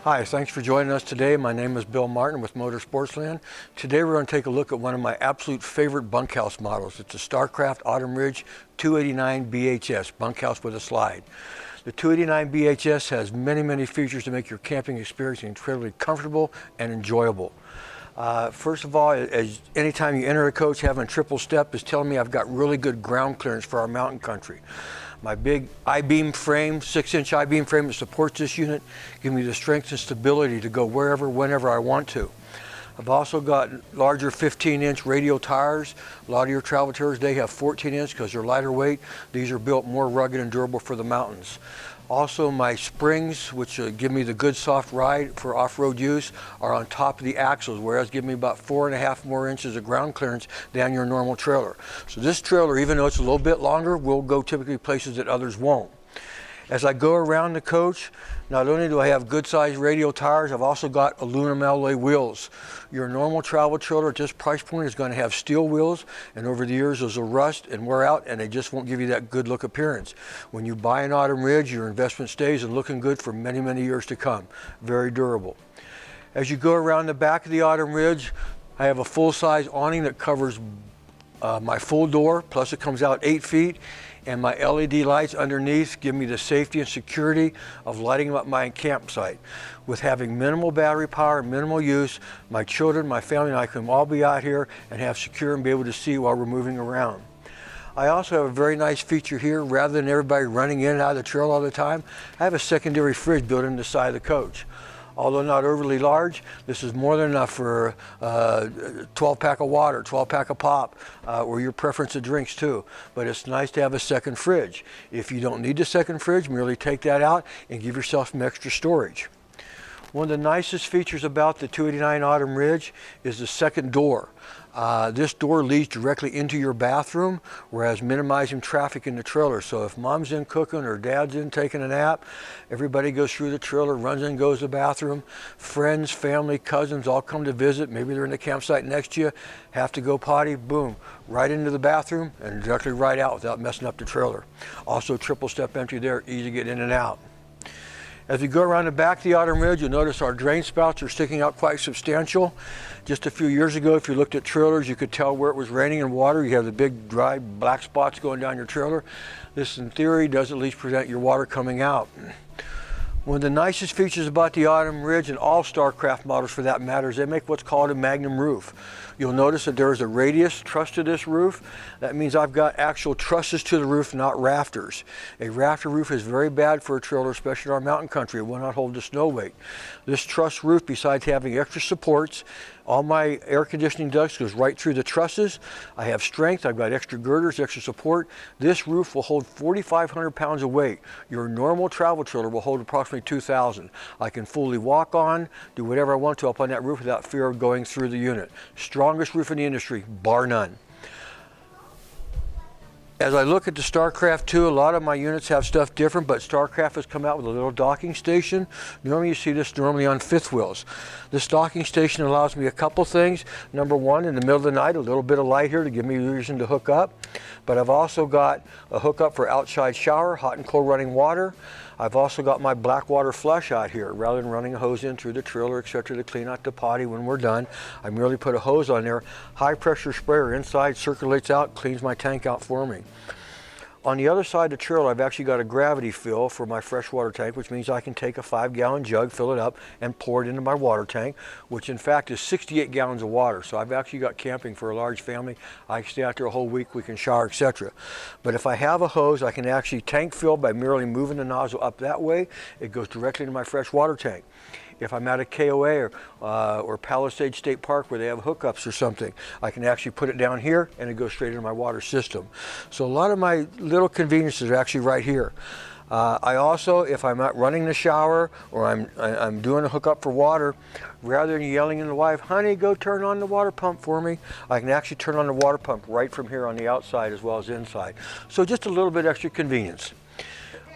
Hi, thanks for joining us today. My name is Bill Martin with Sportsland. Today we're going to take a look at one of my absolute favorite bunkhouse models. It's a Starcraft Autumn Ridge 289 BHS, bunkhouse with a slide. The 289 BHS has many features to make your camping experience incredibly comfortable and enjoyable. First of all, anytime you enter a coach, having a triple step is telling me I've got really good ground clearance for our mountain country. My big I-beam frame, 6-inch I-beam frame that supports this unit, gives me the strength and stability to go wherever, whenever I want to. I've also got larger 15-inch radial tires. A lot of your travel trailers, they have 14-inch because they're lighter weight. These are built more rugged and durable for the mountains. Also, my springs, which give me the good soft ride for off-road use, are on top of the axles, whereas give me about 4.5 more inches of ground clearance than your normal trailer. So this trailer, even though it's a little bit longer, will go typically places that others won't. As I go around the coach, not only do I have good sized radial tires, I've also got aluminum alloy wheels. Your normal travel trailer at this price point is going to have steel wheels, and over the years those will rust and wear out, and they just won't give you that good look appearance. When you buy an Autumn Ridge, your investment stays and looking good for many years to come. Very durable. As you go around the back of the Autumn Ridge, I have a full-size awning that covers my full door, plus it comes out 8 feet, and my LED lights underneath give me the safety and security of lighting up my campsite. With having minimal battery power, minimal use, my children, my family, and I can all be out here and have secure and be able to see while we're moving around. I also have a very nice feature here. Rather than everybody running in and out of the trail all the time, I have a secondary fridge built into the side of the coach. Although not overly large, this is more than enough for 12-pack of water, 12-pack of pop, or your preference of drinks too. But it's nice to have a second fridge. If you don't need the second fridge, merely take that out and give yourself some extra storage. One of the nicest features about the 289 Autumn Ridge is the second door. This door leads directly into your bathroom, whereas minimizing traffic in the trailer. So if mom's in cooking or dad's in taking a nap, everybody goes through the trailer, runs in, goes to the bathroom. Friends, family, cousins all come to visit. Maybe they're in the campsite next to you, have to go potty, boom, right into the bathroom and directly right out without messing up the trailer. Also triple step entry there, easy to get in and out. As we go around the back of the Autumn Ridge, you'll notice our drain spouts are sticking out quite substantial. Just a few years ago, if you looked at trailers, you could tell where it was raining and water. You have the big dry black spots going down your trailer. This, in theory, does at least prevent your water coming out. One of the nicest features about the Autumn Ridge, and all Starcraft models for that matter, is they make what's called a Magnum Roof. You'll notice that there is a radius truss to this roof. That means I've got actual trusses to the roof, not rafters. A rafter roof is very bad for a trailer, especially in our mountain country. It will not hold the snow weight. This truss roof, besides having extra supports, all my air conditioning ducts goes right through the trusses. I have strength, I've got extra girders, extra support. This roof will hold 4,500 pounds of weight. Your normal travel trailer will hold approximately 2,000. I can fully walk on, do whatever I want to up on that roof without fear of going through the unit. Strongest roof in the industry, bar none. As I look at the Starcraft 2, a lot of my units have stuff different, but Starcraft has come out with a little docking station. Normally you see this on fifth wheels. This docking station allows me a couple things. Number one, in the middle of the night, a little bit of light here to give me a reason to hook up. But I've also got a hookup for outside shower, hot and cold running water. I've also got my black water flush out here. Rather than running a hose in through the trailer, etc., to clean out the potty when we're done, I merely put a hose on there. High pressure sprayer inside circulates out, cleans my tank out for me. On the other side of the trailer, I've actually got a gravity fill for my freshwater tank, which means I can take a 5-gallon jug, fill it up, and pour it into my water tank, which in fact is 68 gallons of water. So I've actually got camping for a large family. I can stay out there a whole week, we can shower, etc. But if I have a hose, I can actually tank fill by merely moving the nozzle up that way. It goes directly into my freshwater tank. If I'm at a KOA or Palisade State Park where they have hookups or something, I can actually put it down here and it goes straight into my water system. So a lot of my little conveniences are actually right here. I also, if I'm not running the shower or I'm doing a hookup for water, rather than yelling at the wife, honey, go turn on the water pump for me, I can actually turn on the water pump right from here on the outside as well as inside. So just a little bit extra convenience.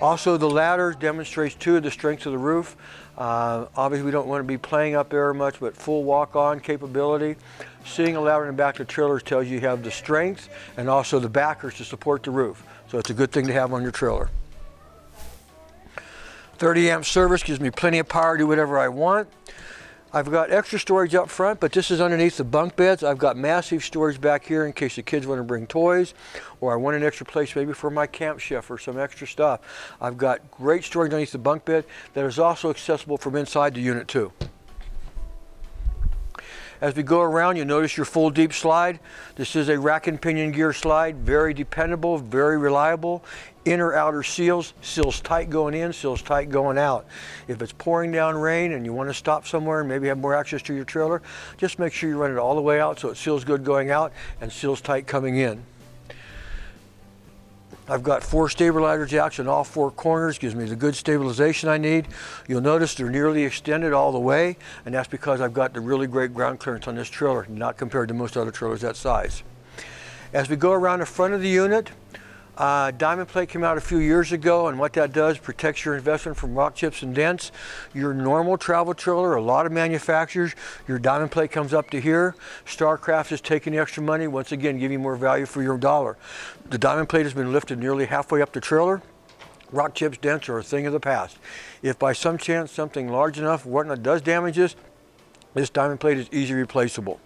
Also, the ladder demonstrates too the strength of the roof. Obviously, we don't want to be playing up there much, but full walk-on capability. Seeing a ladder in the back of the trailers tells you have the strength and also the backers to support the roof. So it's a good thing to have on your trailer. 30 amp service gives me plenty of power to do whatever I want. I've got extra storage up front, but this is underneath the bunk beds. I've got massive storage back here in case the kids want to bring toys, or I want an extra place maybe for my camp chef or some extra stuff. I've got great storage underneath the bunk bed that is also accessible from inside the unit too. As we go around, you'll notice your full deep slide. This is a rack and pinion gear slide, very dependable, very reliable. Inner outer seals tight going in, seals tight going out. If it's pouring down rain and you want to stop somewhere and maybe have more access to your trailer, just make sure you run it all the way out so it seals good going out and seals tight coming in. I've got 4 stabilizer jacks in all 4 corners, gives me the good stabilization I need. You'll notice they're nearly extended all the way, and that's because I've got the really great ground clearance on this trailer, not compared to most other trailers that size. As we go around the front of the unit, diamond plate came out a few years ago, and what that does protects your investment from rock chips and dents. Your normal travel trailer, a lot of manufacturers, your diamond plate comes up to here. Starcraft is taking the extra money, once again giving you more value for your dollar. The diamond plate has been lifted nearly halfway up the trailer. Rock chips, dents are a thing of the past. If by some chance something large enough or whatnot does damage this diamond plate is easily replaceable.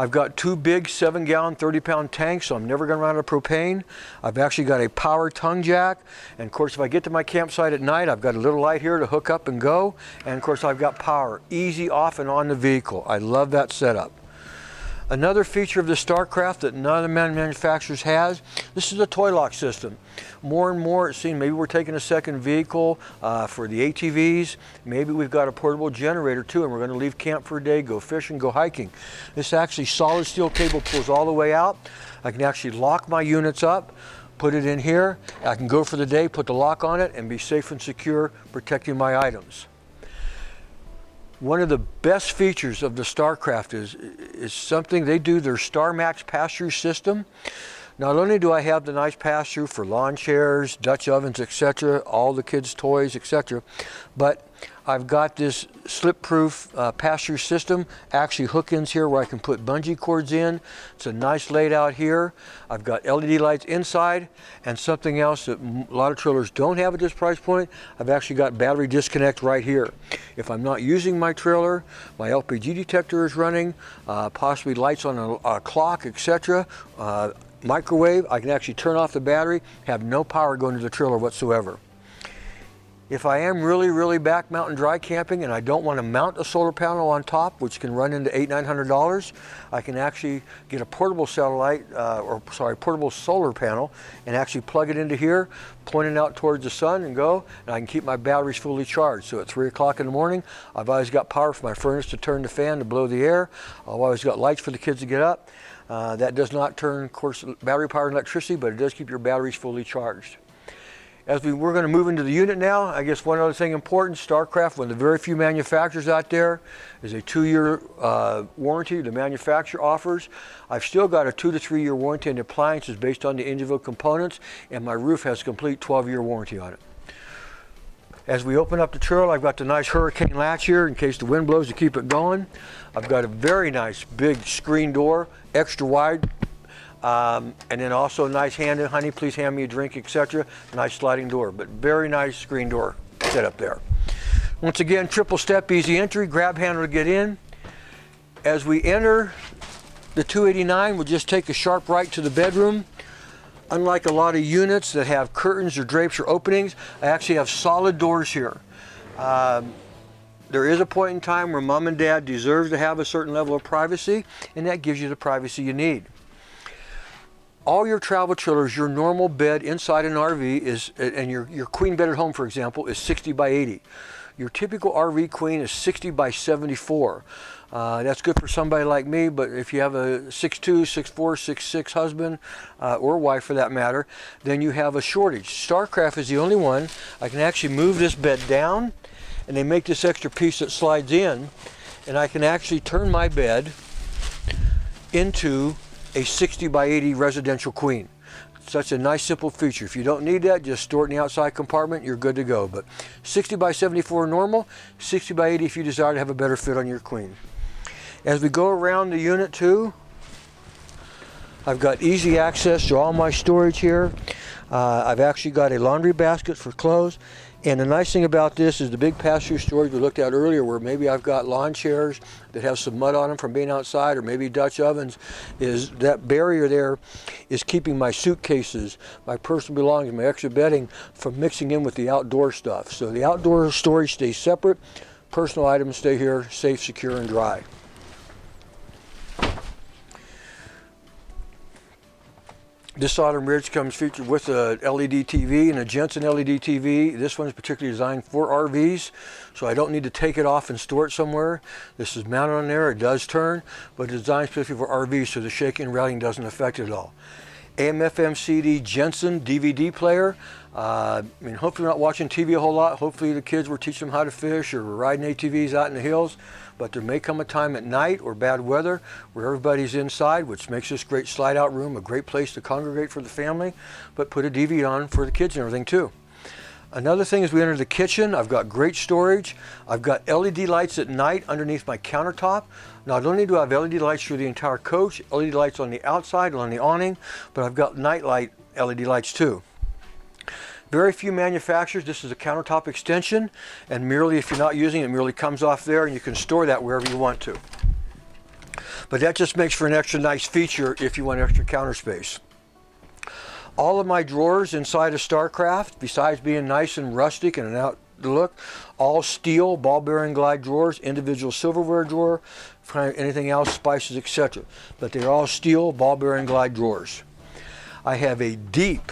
I've got 2 big 7-gallon, 30-pound tanks, so I'm never going to run out of propane. I've actually got a power tongue jack, and of course if I get to my campsite at night, I've got a little light here to hook up and go, and of course I've got power, easy off and on the vehicle. I love that setup. Another feature of the Starcraft that none of the manufacturers has, this is a toy lock system. More and more it seems maybe we're taking a second vehicle for the ATVs. Maybe we've got a portable generator too, and we're going to leave camp for a day, go fishing, go hiking. This actually solid steel cable pulls all the way out. I can actually lock my units up, put it in here. I can go for the day, put the lock on it, and be safe and secure, protecting my items. One of the best features of the Starcraft is something they do, their Star Max pass-through system. Not only do I have the nice pass-through for lawn chairs, Dutch ovens, etc., all the kids' toys, etc., but I've got this slip-proof pass-through system, actually hook-ins here where I can put bungee cords in. It's a nice laid out here. I've got LED lights inside, and something else that a lot of trailers don't have at this price point, I've actually got battery disconnect right here. If I'm not using my trailer, my LPG detector is running, possibly lights on a clock, etc., microwave, I can actually turn off the battery, have no power going to the trailer whatsoever. If I am really back mountain dry camping and I don't want to mount a solar panel on top, which can run into $800–900, I can actually get a portable portable solar panel and actually plug it into here, point it out towards the sun and go, and I can keep my batteries fully charged. So at 3 o'clock in the morning, I've always got power for my furnace to turn the fan to blow the air. I've always got lights for the kids to get up. That does not turn, of course, battery power and electricity, but it does keep your batteries fully charged. As we're going to move into the unit now, I guess one other thing important, Starcraft, one of the very few manufacturers out there, is a 2-year warranty the manufacturer offers. I've still got a 2 to 3 year warranty on the appliances based on the individual components, and my roof has a complete 12-year warranty on it. As we open up the trailer, I've got the nice hurricane latch here in case the wind blows to keep it going. I've got a very nice big screen door, extra wide. And then also a nice hand in, honey, please hand me a drink, etc. Nice sliding door, but very nice screen door set up there. Once again, triple step, easy entry, grab handle to get in. As we enter the 289, we'll just take a sharp right to the bedroom. Unlike a lot of units that have curtains or drapes or openings, I actually have solid doors here. There is a point in time where mom and dad deserve to have a certain level of privacy, and that gives you the privacy you need. All your travel trailers, your normal bed inside an RV is, and your queen bed at home, for example, is 60 by 80. Your typical RV queen is 60 by 74. That's good for somebody like me, but if you have a 6'2", 6'4", 6'6" husband, or wife for that matter, then you have a shortage. Starcraft is the only one. I can actually move this bed down, and they make this extra piece that slides in, and I can actually turn my bed into a 60 by 80 residential queen. Such a nice simple feature. If you don't need that, just store it in the outside compartment, you're good to go. But 60 by 74 normal, 60 by 80 if you desire to have a better fit on your queen. As we go around the unit too, I've got easy access to all my storage here. I've actually got a laundry basket for clothes. And the nice thing about this is the big pass-through storage we looked at earlier, where maybe I've got lawn chairs that have some mud on them from being outside, or maybe Dutch ovens, is that barrier there is keeping my suitcases, my personal belongings, my extra bedding from mixing in with the outdoor stuff. So the outdoor storage stays separate, personal items stay here, safe, secure, and dry. This Autumn Ridge comes featured with a LED TV and a Jensen LED TV. This one is particularly designed for RVs, so I don't need to take it off and store it somewhere. This is mounted on there, it does turn, but it's designed specifically for RVs, so the shaking and rattling doesn't affect it at all. AM/FM CD Jensen DVD player. I mean, hopefully we're not watching TV a whole lot. Hopefully the kids were teaching them how to fish or riding ATVs out in the hills. But there may come a time at night or bad weather where everybody's inside, which makes this great slide out room a great place to congregate for the family, but put a DVD on for the kids and everything too. Another thing is we enter the kitchen. I've got great storage. I've got LED lights at night underneath my countertop. Not only do I have LED lights through the entire coach, LED lights on the outside, on the awning, but I've got night light LED lights too. Very few manufacturers, this is a countertop extension, and merely if you're not using it, it merely comes off there and you can store that wherever you want to. But that just makes for an extra nice feature if you want extra counter space. All of my drawers inside of Starcraft, besides being nice and rustic and an out look, all steel ball bearing glide drawers, individual silverware drawer, anything else, spices, etc. But they're all steel ball bearing glide drawers. I have a deep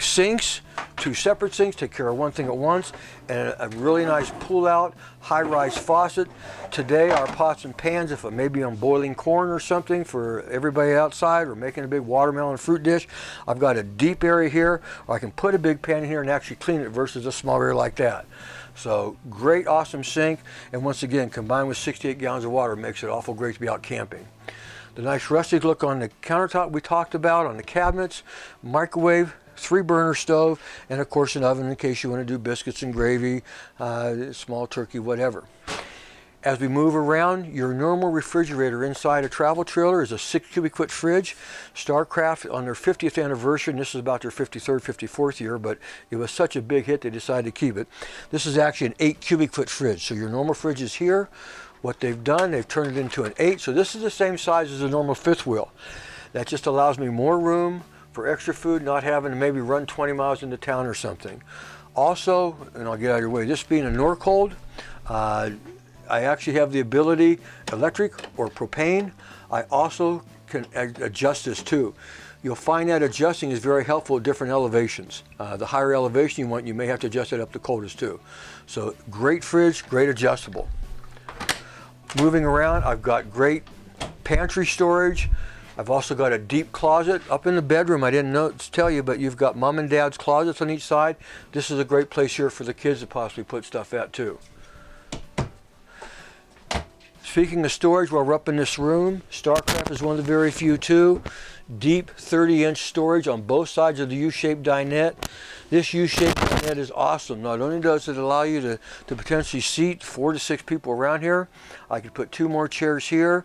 sinks, two separate sinks, take care of one thing at once, and a really nice pull-out, high-rise faucet. Today, our pots and pans, if maybe I'm boiling corn or something for everybody outside, or making a big watermelon fruit dish, I've got a deep area here, or I can put a big pan in here and actually clean it versus a small area like that. So, great, awesome sink, and once again, combined with 68 gallons of water, makes it awful great to be out camping. The nice rustic look on the countertop we talked about, on the cabinets, microwave, 3-burner stove, and of course an oven in case you want to do biscuits and gravy, small turkey, whatever. As we move around, your normal refrigerator inside a travel trailer is a 6 cubic foot fridge. Starcraft, on their 50th anniversary, and this is about their 53rd, 54th year, but it was such a big hit they decided to keep it. This is actually an 8 cubic foot fridge, so your normal fridge is here. What they've done, they've turned it into an 8, so this is the same size as a normal fifth wheel. That just allows me more room for extra food, not having to maybe run 20 miles into town or something. Also, and I'll get out of your way, this being a Norcold, I actually have the ability, electric or propane, I also can adjust this too. You'll find that adjusting is very helpful at different elevations. The higher elevation you want, you may have to adjust it up the coldest too. So great fridge, great adjustable. Moving around, I've got great pantry storage. I've also got a deep closet up in the bedroom. I didn't tell you, but you've got mom and dad's closets on each side. This is a great place here for the kids to possibly put stuff at too. Speaking of storage, while we're up in this room, Starcraft is one of the very few too. Deep 30-inch storage on both sides of the U-shaped dinette. This U-shaped dinette is awesome. Not only does it allow you to potentially seat 4 to 6 people around here, I could put 2 more chairs here.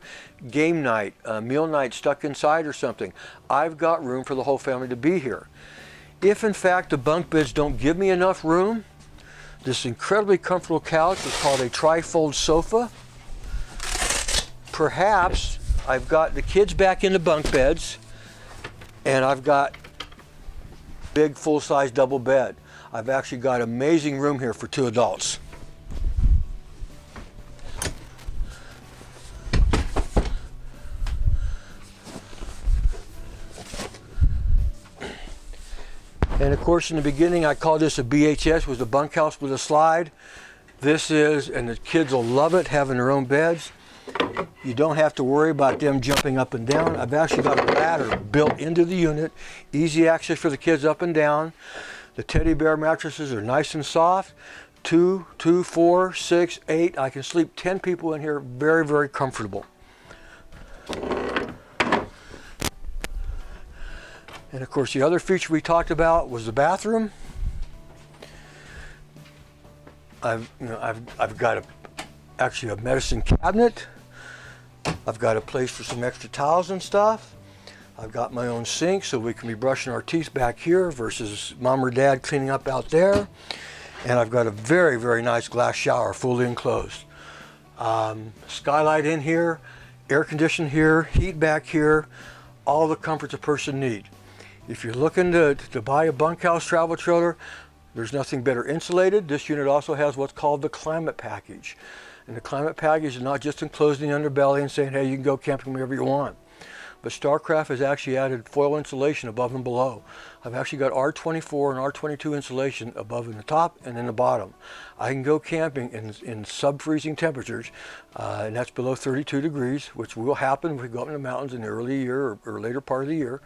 Game night, meal night stuck inside or something. I've got room for the whole family to be here. If in fact the bunk beds don't give me enough room, this incredibly comfortable couch is called a Trifold Sofa. Perhaps I've got the kids back in the bunk beds, and I've got big full-size double bed. I've actually got amazing room here for 2 adults. And of course in the beginning I called this a BHS, was a bunkhouse with a slide. This is, and the kids will love it, having their own beds. You don't have to worry about them jumping up and down. I've actually got a ladder built into the unit, easy access for the kids up and down. The teddy bear mattresses are nice and soft. 2, 4, 6, 8. I can sleep 10 people in here, very, very comfortable. And of course the other feature we talked about was the bathroom. I've got actually a medicine cabinet. I've got a place for some extra towels and stuff. I've got my own sink, so we can be brushing our teeth back here versus mom or dad cleaning up out there. And I've got a very, very nice glass shower, fully enclosed. Skylight in here, air conditioned here, heat back here, all the comforts a person needs. If you're looking to buy a bunkhouse travel trailer, there's nothing better insulated. This unit also has what's called the climate package. And the climate package is not just enclosing the underbelly and saying, hey, you can go camping wherever you want. But Starcraft has actually added foil insulation above and below. I've actually got R24 and R22 insulation above in the top and in the bottom. I can go camping in sub-freezing temperatures, and that's below 32 degrees, which will happen if we go up in the mountains in the early year or later part of the year.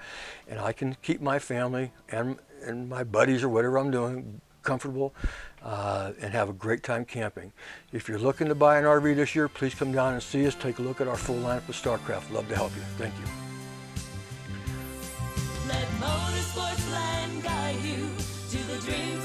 And I can keep my family and my buddies or whatever I'm doing comfortable and have a great time camping. If you're looking to buy an RV this year, please come down and see us. Take a look at our full lineup of Starcraft. Love to help you. Thank you. Let Sportsland guide you to the dreams